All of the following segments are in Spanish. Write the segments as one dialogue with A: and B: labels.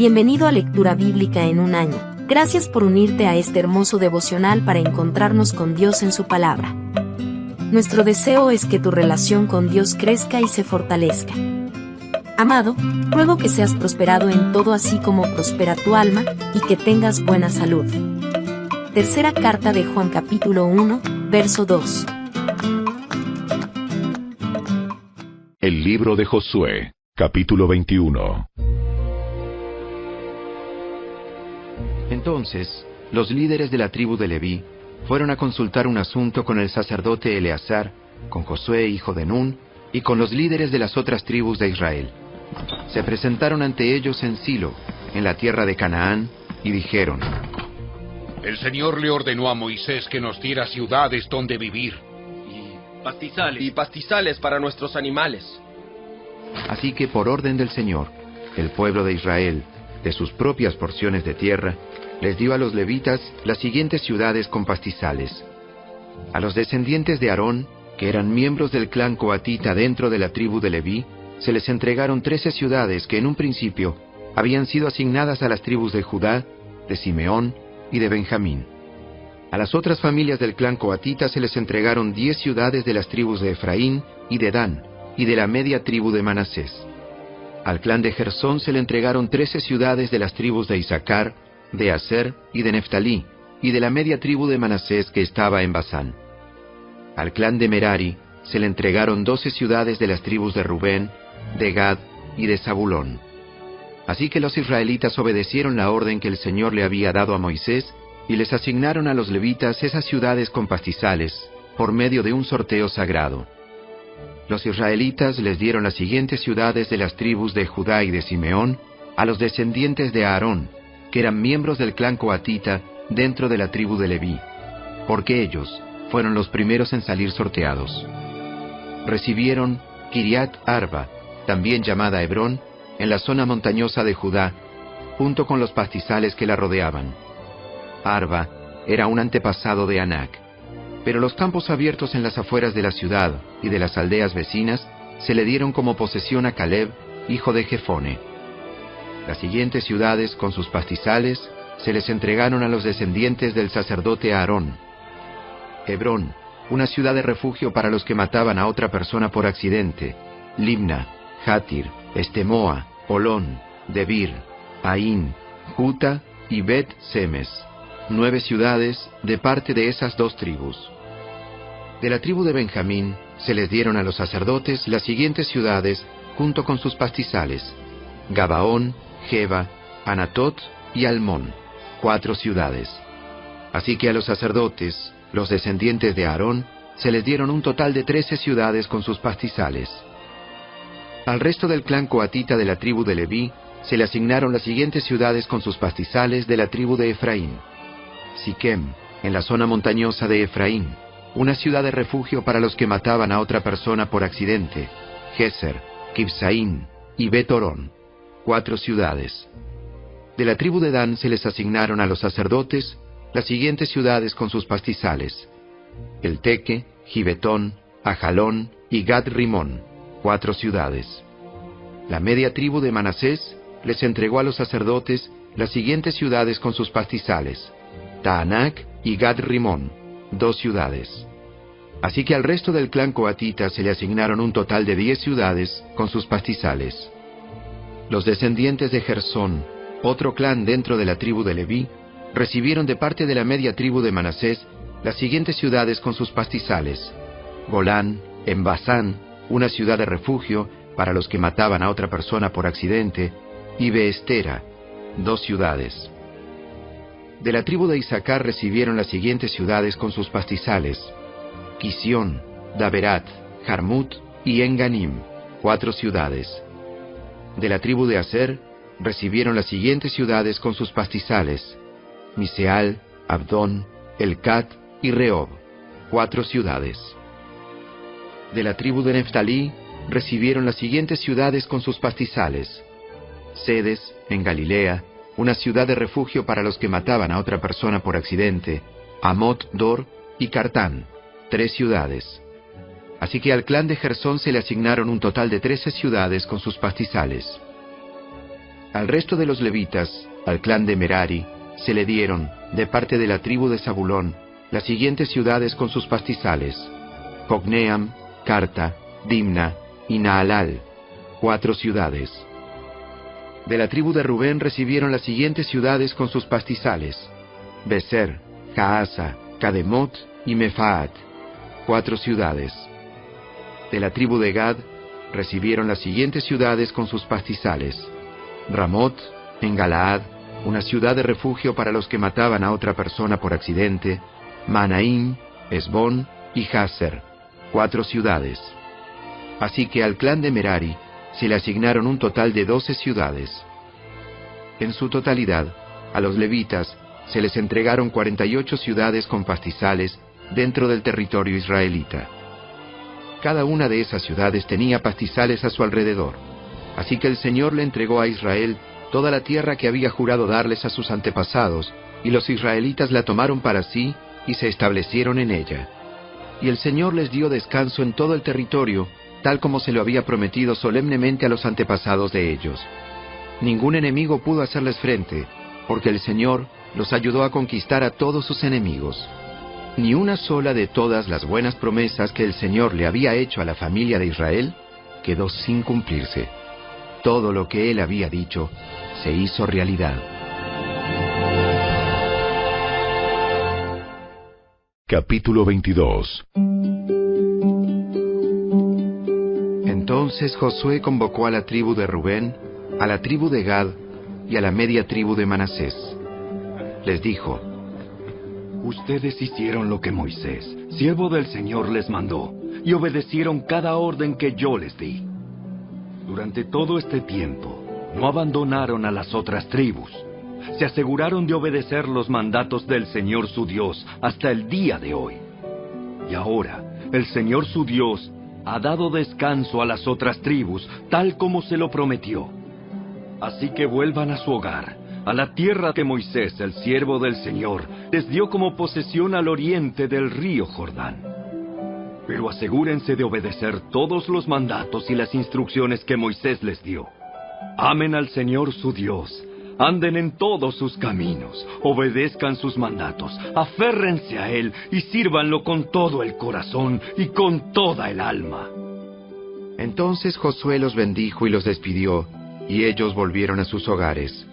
A: Bienvenido a Lectura Bíblica en un año. Gracias por unirte a este hermoso devocional para encontrarnos con Dios en su palabra. Nuestro deseo es que tu relación con Dios crezca y se fortalezca. Amado, ruego que seas prosperado en todo así como prospera tu alma, y que tengas buena salud. Tercera carta de Juan capítulo 1, verso 2.
B: El libro de Josué, capítulo 21.
C: Entonces, los líderes de la tribu de Leví fueron a consultar un asunto con el sacerdote Eleazar, con Josué hijo de Nun, y con los líderes de las otras tribus de Israel. Se presentaron ante ellos en Silo, en la tierra de Canaán, y dijeron:
D: El Señor le ordenó a Moisés que nos diera ciudades donde vivir.
E: Y pastizales para nuestros animales.
C: Así que por orden del Señor, el pueblo de Israel, de sus propias porciones de tierra, les dio a los levitas las siguientes ciudades con pastizales. A los descendientes de Aarón, que eran miembros del clan coatita dentro de la tribu de Leví, se les entregaron 13 ciudades que en un principio habían sido asignadas a las tribus de Judá, de Simeón y de Benjamín. A las otras familias del clan coatita se les entregaron 10 ciudades de las tribus de Efraín y de Dan, y de la media tribu de Manasés. Al clan de Gersón se le entregaron 13 ciudades de las tribus de Isaacar, de Aser y de Neftalí, y de la media tribu de Manasés que estaba en Basán. Al clan de Merari se le entregaron 12 ciudades de las tribus de Rubén, de Gad y de Zabulón. Así que los israelitas obedecieron la orden que el Señor le había dado a Moisés, y les asignaron a los levitas esas ciudades con pastizales, por medio de un sorteo sagrado. Los israelitas les dieron las siguientes ciudades de las tribus de Judá y de Simeón a los descendientes de Aarón, que eran miembros del clan coatita dentro de la tribu de Leví, porque ellos fueron los primeros en salir sorteados. Recibieron Kiriat Arba, también llamada Hebrón, en la zona montañosa de Judá, junto con los pastizales que la rodeaban. Arba era un antepasado de Anac, pero los campos abiertos en las afueras de la ciudad y de las aldeas vecinas se le dieron como posesión a Caleb, hijo de Jefone. Las siguientes ciudades con sus pastizales se les entregaron a los descendientes del sacerdote Aarón. Hebrón, una ciudad de refugio para los que mataban a otra persona por accidente. Libna, Jatir, Estemoa, Olón, Debir, Aín, Juta y Bet-Semes, 9 ciudades de parte de esas dos tribus. De la tribu de Benjamín se les dieron a los sacerdotes las siguientes ciudades junto con sus pastizales: Gabaón, Geba, Anatot y Almón, 4 ciudades. Así que a los sacerdotes, los descendientes de Aarón, se les dieron un total de 13 ciudades con sus pastizales. Al resto del clan coatita de la tribu de Leví se le asignaron las siguientes ciudades con sus pastizales de la tribu de Efraín: Siquem, en la zona montañosa de Efraín, una ciudad de refugio para los que mataban a otra persona por accidente; Geser, Kibsaín y Bet-Horón, 4 ciudades. De la tribu de Dan se les asignaron a los sacerdotes las siguientes ciudades con sus pastizales: Elteque, Gibetón, Ajalón y Gad-Rimón, 4 ciudades. La media tribu de Manasés les entregó a los sacerdotes las siguientes ciudades con sus pastizales: Taanac y Gad-Rimón, 2 ciudades. Así que al resto del clan coatita se le asignaron un total de 10 ciudades con sus pastizales. Los descendientes de Gersón, otro clan dentro de la tribu de Leví, recibieron de parte de la media tribu de Manasés las siguientes ciudades con sus pastizales: Golán, en Basán, una ciudad de refugio para los que mataban a otra persona por accidente, y Beestera, 2 ciudades. De la tribu de Isaacar recibieron las siguientes ciudades con sus pastizales: Quisión, Daberat, Jarmut y Enganim, 4 ciudades. De la tribu de Aser recibieron las siguientes ciudades con sus pastizales: Miseal, Abdón, Elcat y Rehob, 4 ciudades. De la tribu de Neftalí recibieron las siguientes ciudades con sus pastizales: Sedes, en Galilea, una ciudad de refugio para los que mataban a otra persona por accidente; Amot-Dor y Cartán, 3 ciudades. Así que al clan de Gersón se le asignaron un total de 13 ciudades con sus pastizales. Al resto de los levitas, al clan de Merari, se le dieron, de parte de la tribu de Zabulón, las siguientes ciudades con sus pastizales: Jocneam, Carta, Dimna y Naalal, 4 ciudades. De la tribu de Rubén recibieron las siguientes ciudades con sus pastizales: Beser, Jaasa, Cademot y Mefaat, 4 ciudades. De la tribu de Gad recibieron las siguientes ciudades con sus pastizales: Ramot, en Galaad, una ciudad de refugio para los que mataban a otra persona por accidente; Manaim, Esbón y Jazer, 4 ciudades. Así que al clan de Merari se le asignaron un total de 12 ciudades. En su totalidad, a los levitas se les entregaron 48 ciudades con pastizales dentro del territorio israelita. Cada una de esas ciudades tenía pastizales a su alrededor, así que el Señor le entregó a Israel toda la tierra que había jurado darles a sus antepasados, y los israelitas la tomaron para sí y se establecieron en ella. Y el Señor les dio descanso en todo el territorio, tal como se lo había prometido solemnemente a los antepasados de ellos. Ningún enemigo pudo hacerles frente, porque el Señor los ayudó a conquistar a todos sus enemigos. Ni una sola de todas las buenas promesas que el Señor le había hecho a la familia de Israel quedó sin cumplirse. Todo lo que Él había dicho se hizo realidad.
B: Capítulo 22.
C: Entonces Josué convocó a la tribu de Rubén, a la tribu de Gad y a la media tribu de Manasés. Les dijo:
F: Ustedes hicieron lo que Moisés, siervo del Señor, les mandó, y obedecieron cada orden que yo les di. Durante todo este tiempo, no abandonaron a las otras tribus. Se aseguraron de obedecer los mandatos del Señor su Dios hasta el día de hoy. Y ahora, el Señor su Dios ha dado descanso a las otras tribus, tal como se lo prometió. Así que vuelvan a su hogar, a la tierra que Moisés, el siervo del Señor, les dio como posesión al oriente del río Jordán. Pero asegúrense de obedecer todos los mandatos y las instrucciones que Moisés les dio. Amen al Señor su Dios, anden en todos sus caminos, obedezcan sus mandatos, aférrense a Él y sírvanlo con todo el corazón y con toda el alma.
C: Entonces Josué los bendijo y los despidió, y ellos volvieron a sus hogares.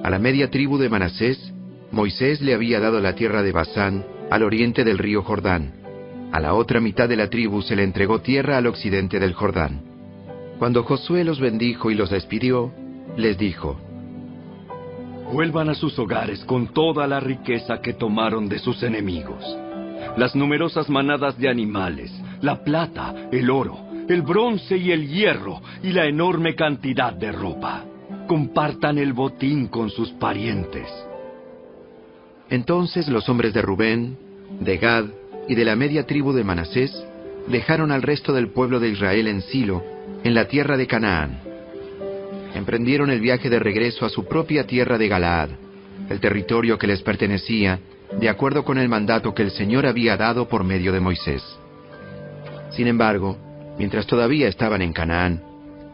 C: A la media tribu de Manasés, Moisés le había dado la tierra de Basán, al oriente del río Jordán. A la otra mitad de la tribu se le entregó tierra al occidente del Jordán. Cuando Josué los bendijo y los despidió, les dijo:
F: Vuelvan a sus hogares con toda la riqueza que tomaron de sus enemigos. Las numerosas manadas de animales, la plata, el oro, el bronce y el hierro, y la enorme cantidad de ropa. Compartan el botín con sus parientes.
C: Entonces los hombres de Rubén, de Gad y de la media tribu de Manasés dejaron al resto del pueblo de Israel en Silo, en la tierra de Canaán. Emprendieron el viaje de regreso a su propia tierra de Galaad, el territorio que les pertenecía, de acuerdo con el mandato que el Señor había dado por medio de Moisés. Sin embargo, mientras todavía estaban en Canaán,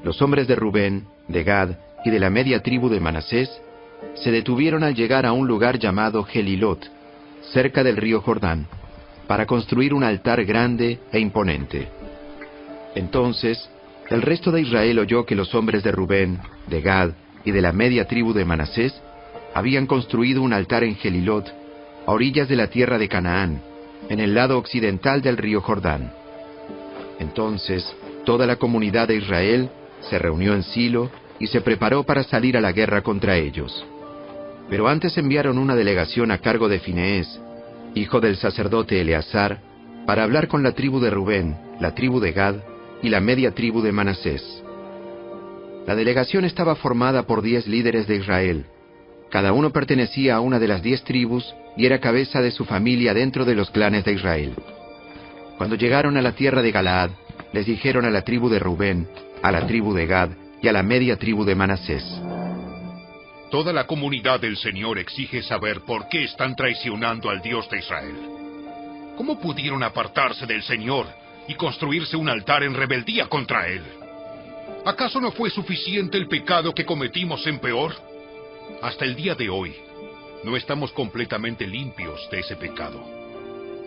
C: los hombres de Rubén, de Gad y de la media tribu de Manasés se detuvieron al llegar a un lugar llamado Gelilot, cerca del río Jordán, para construir un altar grande e imponente. Entonces, el resto de Israel oyó que los hombres de Rubén, de Gad y de la media tribu de Manasés habían construido un altar en Gelilot, a orillas de la tierra de Canaán, en el lado occidental del río Jordán. Entonces, toda la comunidad de Israel se reunió en Silo y se preparó para salir a la guerra contra ellos. Pero antes enviaron una delegación a cargo de Fineés, hijo del sacerdote Eleazar, para hablar con la tribu de Rubén, la tribu de Gad y la media tribu de Manasés. La delegación estaba formada por 10 líderes de Israel. Cada uno pertenecía a una de las 10 tribus y era cabeza de su familia dentro de los clanes de Israel. Cuando llegaron a la tierra de Galaad, les dijeron a la tribu de Rubén, a la tribu de Gad y a la media tribu de Manasés:
D: Toda la comunidad del Señor exige saber por qué están traicionando al Dios de Israel. ¿Cómo pudieron apartarse del Señor y construirse un altar en rebeldía contra Él? ¿Acaso no fue suficiente el pecado que cometimos en Peor? Hasta el día de hoy, no estamos completamente limpios de ese pecado,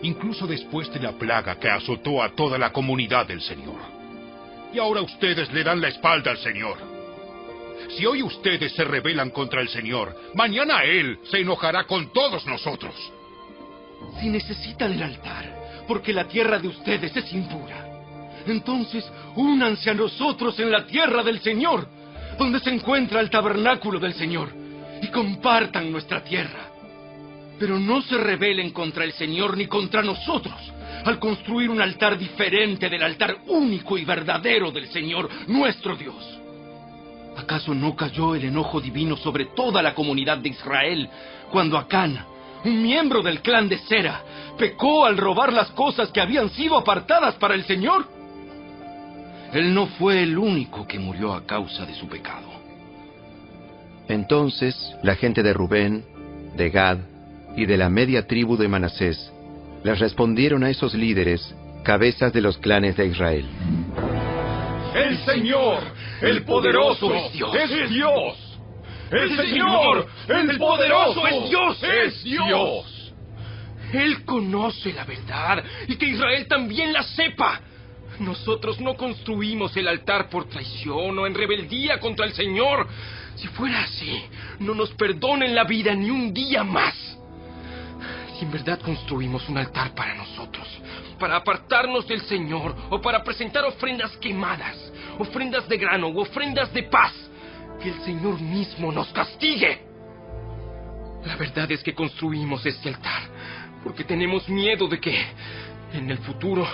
D: incluso después de la plaga que azotó a toda la comunidad del Señor. Y ahora ustedes le dan la espalda al Señor. Si hoy ustedes se rebelan contra el Señor, mañana Él se enojará con todos nosotros.
G: Si necesitan el altar, porque la tierra de ustedes es impura, entonces únanse a nosotros en la tierra del Señor, donde se encuentra el tabernáculo del Señor, y compartan nuestra tierra. Pero no se rebelen contra el Señor ni contra nosotros, al construir un altar diferente del altar único y verdadero del Señor, nuestro Dios. ¿Acaso no cayó el enojo divino sobre toda la comunidad de Israel cuando Acán, un miembro del clan de Sera, pecó al robar las cosas que habían sido apartadas para el Señor? Él no fue el único que murió a causa de su pecado.
C: Entonces la gente de Rubén, de Gad y de la media tribu de Manasés les respondieron a esos líderes, cabezas de los clanes de Israel:
H: ¡El Señor, el poderoso, es Dios! ¡Es Dios! ¡El Señor, el poderoso, es Dios! ¡Es Dios!
E: Él conoce la verdad y que Israel también la sepa. Nosotros no construimos el altar por traición o en rebeldía contra el Señor. Si fuera así, no nos perdonen la vida ni un día más. Si en verdad construimos un altar para nosotros, para apartarnos del Señor o para presentar ofrendas quemadas, ofrendas de grano u ofrendas de paz, que el Señor mismo nos castigue. La verdad es que construimos este altar porque tenemos miedo de que, en el futuro,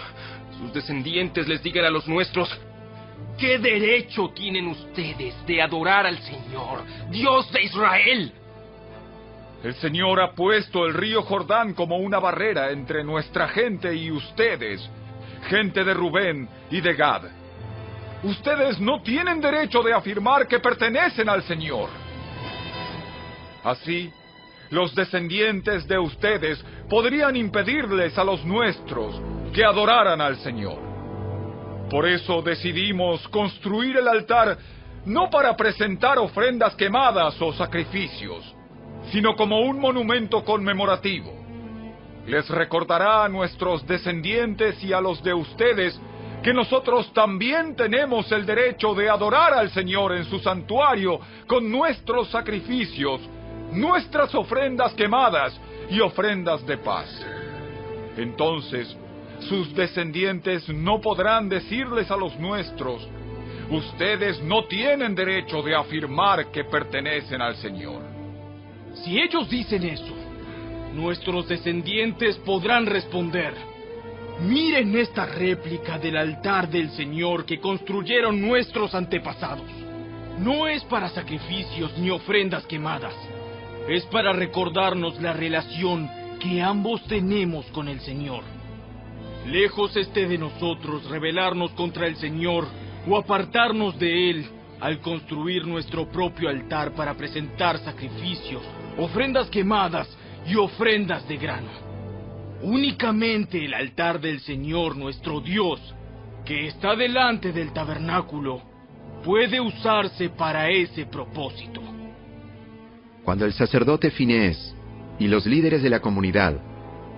E: sus descendientes les digan a los nuestros: ¿qué derecho tienen ustedes de adorar al Señor, Dios de Israel?
H: El Señor ha puesto el río Jordán como una barrera entre nuestra gente y ustedes, gente de Rubén y de Gad. Ustedes no tienen derecho de afirmar que pertenecen al Señor. Así, los descendientes de ustedes podrían impedirles a los nuestros que adoraran al Señor. Por eso decidimos construir el altar no para presentar ofrendas quemadas o sacrificios, sino como un monumento conmemorativo. Les recordará a nuestros descendientes y a los de ustedes que nosotros también tenemos el derecho de adorar al Señor en su santuario con nuestros sacrificios, nuestras ofrendas quemadas y ofrendas de paz. Entonces, sus descendientes no podrán decirles a los nuestros: ustedes no tienen derecho de afirmar que pertenecen al Señor.
G: Si ellos dicen eso, nuestros descendientes podrán responder: miren esta réplica del altar del Señor que construyeron nuestros antepasados. No es para sacrificios ni ofrendas quemadas. Es para recordarnos la relación que ambos tenemos con el Señor. Lejos esté de nosotros rebelarnos contra el Señor o apartarnos de Él al construir nuestro propio altar para presentar sacrificios, ofrendas quemadas y ofrendas de grano. Únicamente el altar del Señor nuestro Dios, que está delante del tabernáculo, puede usarse para ese propósito.
C: Cuando el sacerdote Finehés y los líderes de la comunidad,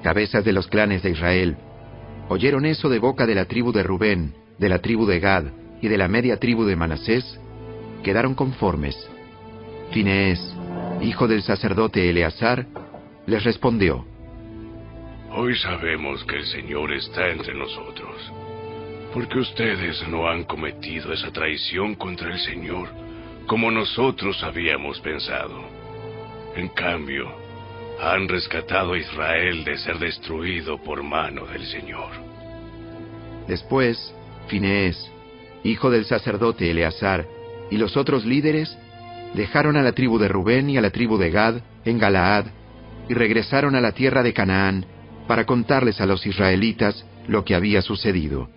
C: cabezas de los clanes de Israel, oyeron eso de boca de la tribu de Rubén, de la tribu de Gad y de la media tribu de Manasés, quedaron conformes. Finehés, hijo del sacerdote Eleazar, les respondió:
I: Hoy sabemos que el Señor está entre nosotros, porque ustedes no han cometido esa traición contra el Señor como nosotros habíamos pensado. En cambio, han rescatado a Israel de ser destruido por mano del Señor.
C: Después, Finehés, hijo del sacerdote Eleazar, y los otros líderes dejaron a la tribu de Rubén y a la tribu de Gad en Galaad y regresaron a la tierra de Canaán para contarles a los israelitas lo que había sucedido.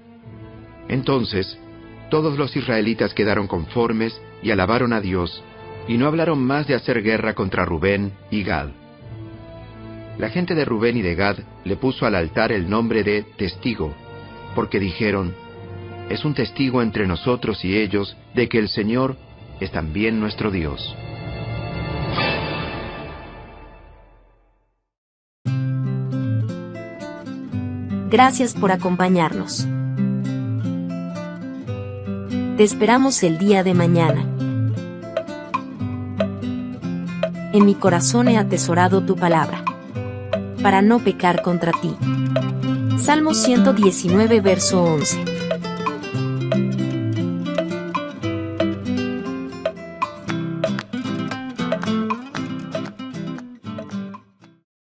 C: Entonces, todos los israelitas quedaron conformes y alabaron a Dios, y no hablaron más de hacer guerra contra Rubén y Gad. La gente de Rubén y de Gad le puso al altar el nombre de Testigo, porque dijeron: es un testigo entre nosotros y ellos de que el Señor es también nuestro Dios.
A: Gracias por acompañarnos. Te esperamos el día de mañana. En mi corazón he atesorado tu palabra, para no pecar contra ti. Salmo 119, verso 11.